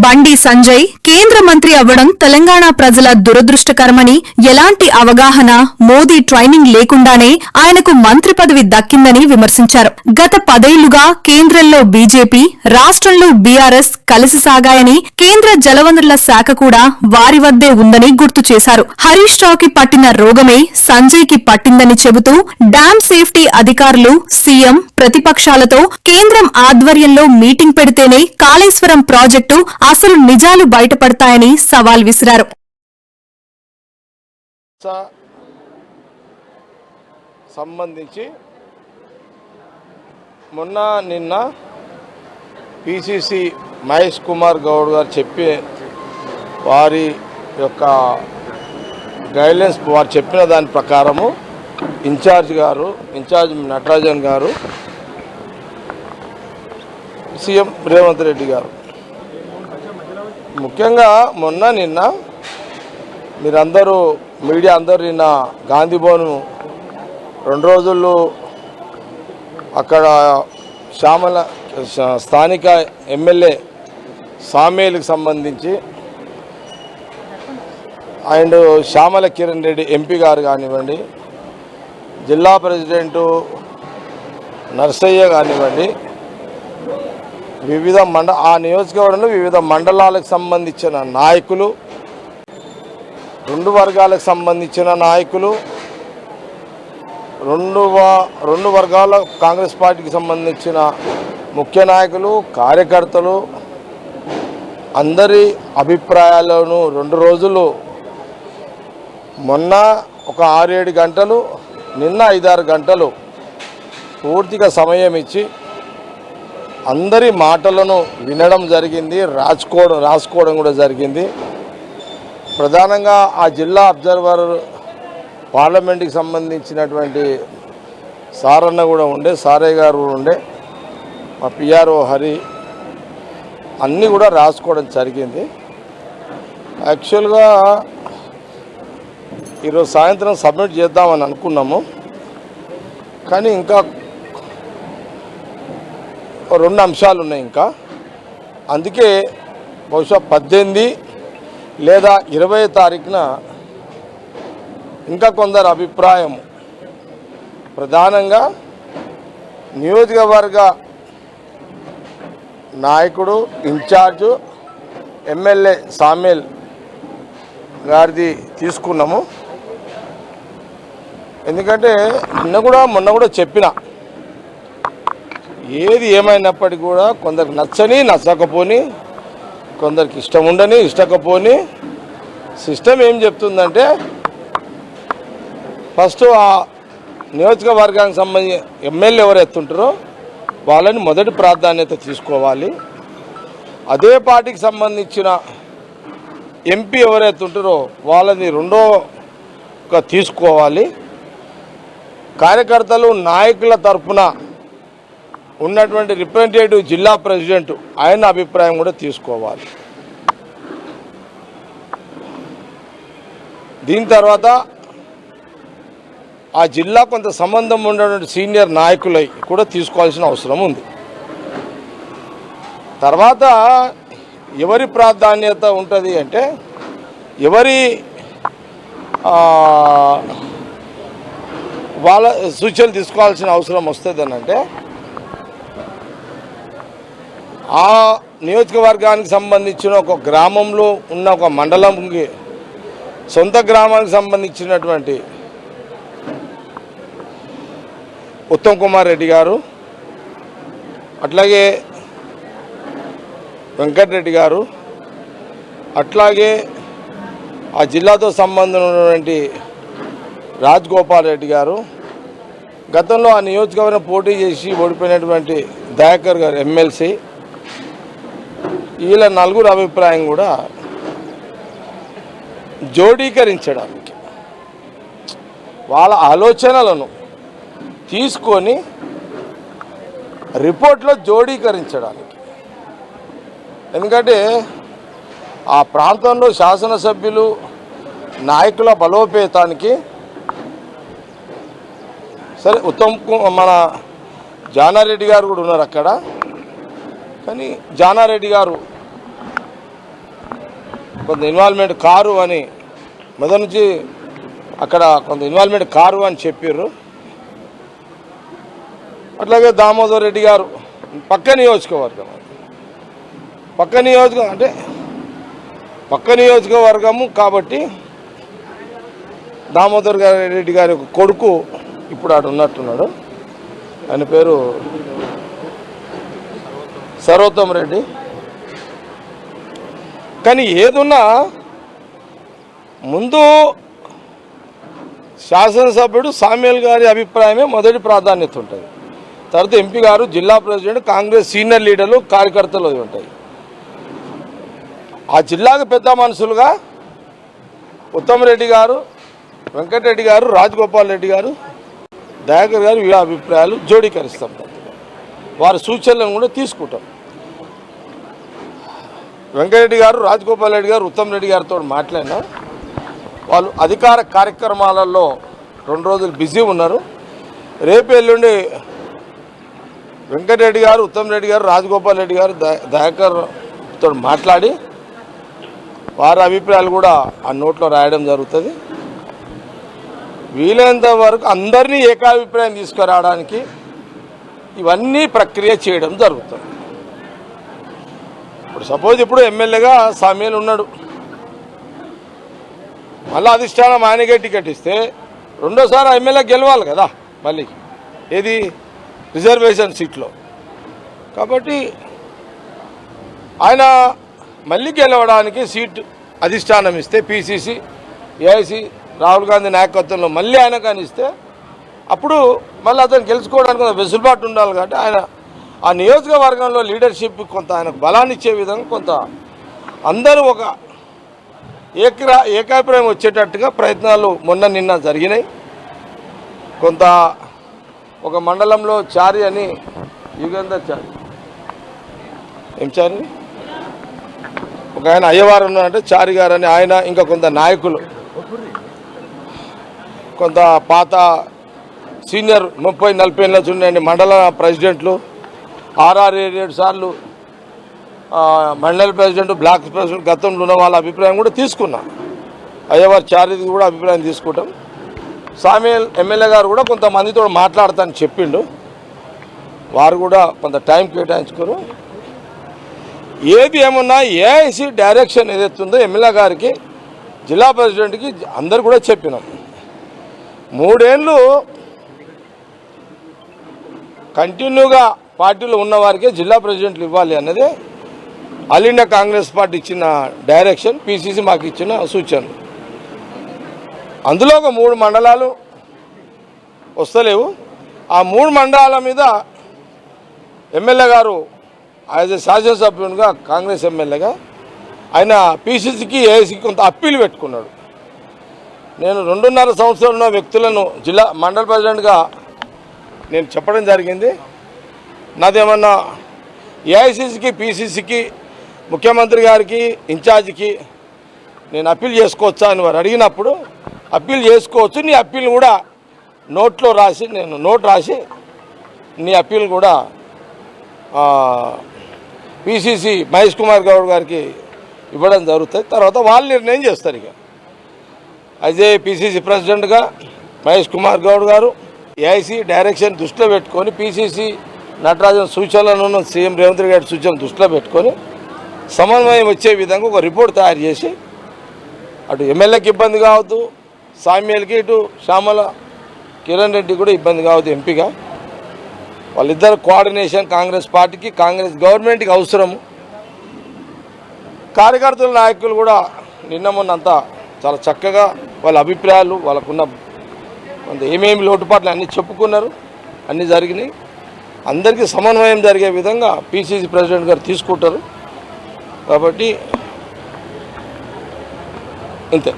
బండి సంజయ్ కేంద్ర మంత్రి అవ్వడం తెలంగాణ ప్రజల దురదృష్టకరమని, ఎలాంటి అవగాహన, మోదీ ట్రైనింగ్ లేకుండానే ఆయనకు మంత్రి పదవి దక్కిందని విమర్శించారు. గత 10 ఏళ్లుగా కేంద్రంలో బీజేపీ, రాష్ట్రంలో బీఆర్ఎస్ కలిసి సాగాయని, కేంద్ర జలవనరుల శాఖ కూడా వారి వద్దే ఉందని గుర్తు చేశారు. హరీష్ రావుకి పట్టిన రోగమే సంజయ్ కి పట్టిందని చెబుతూ డ్యాం సేఫ్టీ అధికారులు, సీఎం, ప్రతిపక్షాలతో కేంద్రం ఆధ్వర్యంలో మీటింగ్ పెడితేనే కాళేశ్వరం ప్రాజెక్టు అసలు నిజాలు బయటపడతాయని సవాల్ విసిరారు. సంబంధించి నిన్న పిసిసి మహేష్ కుమార్ గౌడ్ గారు చెప్పి వారి యొక్క గైడ్లైన్స్ వారు చెప్పిన దాని ప్రకారము ఇన్ఛార్జ్ నటరాజన్ గారు, సీఎం రేవంత్ రెడ్డి గారు ముఖ్యంగా నిన్న మీరందరూ మీడియా అందరూ నిన్న గాంధీ భవన్ 2 రోజులు అక్కడ స్థానిక ఎమ్మెల్యే సామేలకు సంబంధించి అండ్ శ్యామల కిరణ్ రెడ్డి ఎంపీ గారు కానివ్వండి, జిల్లా ప్రెసిడెంటు నర్సయ్య కానివ్వండి, ఆ నియోజకవర్గంలో వివిధ మండలాలకు సంబంధించిన నాయకులు, 2 వర్గాలకు సంబంధించిన నాయకులు, 2 వర్గాల కాంగ్రెస్ పార్టీకి సంబంధించిన ముఖ్య నాయకులు, కార్యకర్తలు అందరి అభిప్రాయాలను 2 రోజులు మొన్న ఒక 6-7 గంటలు, నిన్న 5-6 గంటలు పూర్తిగా సమయం ఇచ్చి అందరి మాటలను వినడం జరిగింది, రాసుకోవడం కూడా జరిగింది. ప్రధానంగా ఆ జిల్లా అబ్జర్వర్ పార్లమెంట్కి సంబంధించినటువంటి సారన్న కూడా సారయ్య గారు కూడా ఉండే, మా పిఆర్ఓ హరి అన్నీ కూడా రాసుకోవడం జరిగింది. యాక్చువల్గా ఈరోజు సాయంత్రం సబ్మిట్ చేద్దామని అనుకున్నాము, కానీ ఇంకా 2 అంశాలు ఉన్నాయి ఇంకా. అందుకే బహుశా 18 లేదా 20 తారీఖున ఇంకా కొందరు అభిప్రాయం, ప్రధానంగా నియోజకవర్గ నాయకుడు ఇన్ఛార్జు ఎమ్మెల్యే సామేల్ గారిది తీసుకున్నాము. ఎందుకంటే మొన్న కూడా చెప్పిన, ఏది ఏమైనప్పటికీ కూడా కొందరికి నచ్చకపోని, కొందరికి ఇష్టం ఉండని ఇష్టకపోని, సిస్టమ్ ఏం చెప్తుందంటే ఫస్ట్ ఆ నియోజకవర్గానికి సంబంధించి ఎమ్మెల్యే ఎవరు ఎత్తుంటారో వాళ్ళని మొదటి ప్రాధాన్యత తీసుకోవాలి. అదే పార్టీకి సంబంధించిన ఎంపీ ఎవరు ఎత్తుంటారో వాళ్ళని రెండోగా తీసుకోవాలి. కార్యకర్తలు, నాయకుల తరఫున ఉన్నటువంటి రిప్రజెంటేటివ్ జిల్లా ప్రెసిడెంట్ ఆయన అభిప్రాయం కూడా తీసుకోవాలి. దీని తర్వాత ఆ జిల్లా కొంత సంబంధం ఉన్నటువంటి సీనియర్ నాయకులై కూడా తీసుకోవాల్సిన అవసరం ఉంది. తర్వాత ఎవరి ప్రాధాన్యత ఉంటుంది అంటే, ఎవరి వాళ్ళ సూచనలు తీసుకోవాల్సిన అవసరం వస్తుంది అని అంటే, ఆ నియోజకవర్గానికి సంబంధించిన ఒక గ్రామంలో ఉన్న ఒక మండలంకి సొంత గ్రామానికి సంబంధించినటువంటి ఉత్తమ్ కుమార్ రెడ్డి గారు, అట్లాగే వెంకటరెడ్డి గారు, అట్లాగే ఆ జిల్లాతో సంబంధం ఉన్నటువంటి రాజగోపాల్ రెడ్డి గారు, గతంలో ఆ నియోజకవర్గం పోటీ చేసి ఓడిపోయినటువంటి దయాకర్ గారు ఎమ్మెల్సీ, వీళ్ళ 4 అభిప్రాయం కూడా జోడీకరించడానికి, వాళ్ళ ఆలోచనలను తీసుకొని రిపోర్ట్లో జోడీకరించడానికి. ఎందుకంటే ఆ ప్రాంతంలో శాసనసభ్యులు, నాయకుల బలోపేతానికి సరే మన జానారెడ్డి గారు కూడా ఉన్నారు అక్కడ, కానీ జానారెడ్డి గారు కొంత ఇన్వాల్వ్మెంట్ కారు అని మొదటి నుంచి అక్కడ కొంత ఇన్వాల్వ్మెంట్ కారు అని చెప్పారు. అట్లాగే దామోదర్ రెడ్డి గారు పక్క నియోజకవర్గం అంటే పక్క నియోజకవర్గము కాబట్టి దామోదర్ రెడ్డి గారి కొడుకు ఇప్పుడు ఆడు ఉన్నట్టున్నాడు, ఆయన పేరు సర్వోత్తమ్ రెడ్డి. కానీ ఏదున్నా ముందు శాసనసభ్యుడు సామ్యుల్ గారి అభిప్రాయమే మొదటి ప్రాధాన్యత ఉంటుంది. తర్వాత ఎంపీ గారు, జిల్లా ప్రెసిడెంట్, కాంగ్రెస్ సీనియర్ లీడర్లు, కార్యకర్తలు ఉంటాయి. ఆ జిల్లాకు పెద్ద మనుషులుగా ఉత్తమ్ రెడ్డి గారు, వెంకటరెడ్డి గారు, రాజగోపాల్ రెడ్డి గారు, దయాకర్ గారు వీళ్ళ అభిప్రాయాలు జోడీకరిస్తాం. వారి సూచనలను కూడా తీసుకుంటాం. వెంకటరెడ్డి గారు, రాజగోపాల్ రెడ్డి గారు, ఉత్తమ్ రెడ్డి గారితో మాట్లాడినా వాళ్ళు అధికార కార్యక్రమాలలో 2 రోజులు బిజీ ఉన్నారు. రేపు ఎల్లుండి వెంకటరెడ్డి గారు, ఉత్తమ్ రెడ్డి గారు, రాజగోపాల్ రెడ్డి గారు, దయాకర్తో మాట్లాడి వారి అభిప్రాయాలు కూడా ఆ నోట్లో రాయడం జరుగుతుంది. వీలైనంత వరకు అందరినీ ఏకాభిప్రాయం తీసుకురావడానికి ఇవన్నీ ప్రక్రియ చేయడం జరుగుతుంది. ఇప్పుడు సపోజ్ ఇప్పుడు ఎమ్మెల్యేగా సామ్యుల్ ఉన్నాడు, మళ్ళీ అధిష్టానం ఆయనకే టికెట్ ఇస్తే రెండోసారి ఎమ్మెల్యే గెలవాలి కదా మళ్ళీ, ఏది రిజర్వేషన్ సీట్లో. కాబట్టి ఆయన మళ్ళీ గెలవడానికి సీట్ అధిష్టానం ఇస్తే పిసిసి, ఏఐసి, రాహుల్ గాంధీ నాయకత్వంలో మళ్ళీ ఆయన కానీ ఇస్తే అప్పుడు మళ్ళీ అతను గెలుచుకోవడానికి కొంత వెసులుబాటు ఉండాలి. కాబట్టి ఆయన ఆ నియోజకవర్గంలో లీడర్షిప్ కొంత ఆయనకు బలాన్ని ఇచ్చే విధంగా కొంత అందరూ ఒక ఏకాభిప్రాయం వచ్చేటట్టుగా ప్రయత్నాలు నిన్న జరిగినాయి. కొంత ఒక మండలంలో చారి అని యుగంధర్ చారి, ఏం చారి, ఒక ఆయన అయ్యవారు ఉన్నారంటే చారి గారు అని ఆయన, ఇంకా కొంత నాయకులు, కొంత పాత సీనియర్ 30-40 ఏళ్ళ చూడండి మండల ప్రెసిడెంట్లు, 6-7 సార్లు మండల ప్రెసిడెంట్, బ్లాక్ ప్రెసిడెంట్ గతంలో ఉన్న వాళ్ళ అభిప్రాయం కూడా తీసుకున్నాం. అయ్యవారు చారిది కూడా అభిప్రాయం తీసుకుంటాం. సామ్యుల్ ఎమ్మెల్యే గారు కూడా కొంతమందితో మాట్లాడతానని చెప్పిండు, వారు కూడా కొంత టైం కేటాయించుకోరు. ఏది ఏమన్నా ఏఐసి డైరెక్షన్ ఏదైతుందో ఎమ్మెల్యే గారికి, జిల్లా ప్రెసిడెంట్కి అందరు కూడా చెప్పినాం. 3 ఏళ్ళు కంటిన్యూగా పార్టీలో ఉన్న వారికే జిల్లా ప్రెసిడెంట్లు ఇవ్వాలి అన్నదే ఆల్ ఇండియా కాంగ్రెస్ పార్టీ ఇచ్చిన డైరెక్షన్, పిసిసి మాకు ఇచ్చిన సూచనలు. అందులో ఒక 3 మండలాలు వస్తలేవు. ఆ 3 మండలాల మీద ఎమ్మెల్యే గారు యాజ్ ఏ శాసనసభ్యునిగా, కాంగ్రెస్ ఎమ్మెల్యేగా ఆయన పిసిసికి, ఏఐసికి కొంత అప్పీల్ పెట్టుకున్నాడు. నేను 2.5 సంవత్సరాలు ఉన్న వ్యక్తులను జిల్లా మండల ప్రెసిడెంట్గా నేను చెప్పడం జరిగింది. నాదేమన్నా ఏఐసిసికి, పిసిసికి, ముఖ్యమంత్రి గారికి, ఇన్ఛార్జికి నేను అప్పీల్ చేసుకోవచ్చా అని వారు అడిగినప్పుడు, అప్పీల్ చేసుకోవచ్చు, నీ అప్పీల్ కూడా నోట్లో రాసి, నేను నోట్ రాసి నీ అప్పీల్ కూడా పిసిసి మహేష్ కుమార్ గౌడ్ గారికి ఇవ్వడం జరుగుతుంది. తర్వాత వాళ్ళు నిర్ణయం చేస్తారు. ఇక యాజ్ ఏ పిసిసి ప్రెసిడెంట్గా మహేష్ కుమార్ గౌడ్ గారు ఏఐసి డైరెక్షన్ దృష్టిలో పెట్టుకొని, పిసిసి నటరాజన్ సూచనలను, సీఎం రేవంత్ రెడ్డి గారి సూచనలు దృష్టిలో పెట్టుకొని సమన్వయం వచ్చే విధంగా ఒక రిపోర్ట్ తయారు చేసి, అటు ఎమ్మెల్యేకి ఇబ్బంది కావద్దు, సామ్యుల్కి, ఇటు శ్యామల కిరణ్ రెడ్డి కూడా ఇబ్బంది కావద్దు ఎంపీగా, వాళ్ళిద్దరు కోఆర్డినేషన్ కాంగ్రెస్ పార్టీకి, కాంగ్రెస్ గవర్నమెంట్కి అవసరము. కార్యకర్తల నాయకులు కూడా నిన్న మొన్నంతా చాలా చక్కగా వాళ్ళ అభిప్రాయాలు, వాళ్ళకున్న కొంత ఏమేమి లోటుపాట్లు అన్నీ చెప్పుకున్నారు, అన్నీ జరిగినాయి. అందరికీ సమన్వయం జరిగే విధంగా పిసిసి ప్రెసిడెంట్ గారు తీసుకుంటారు. కాబట్టి ఇంతే.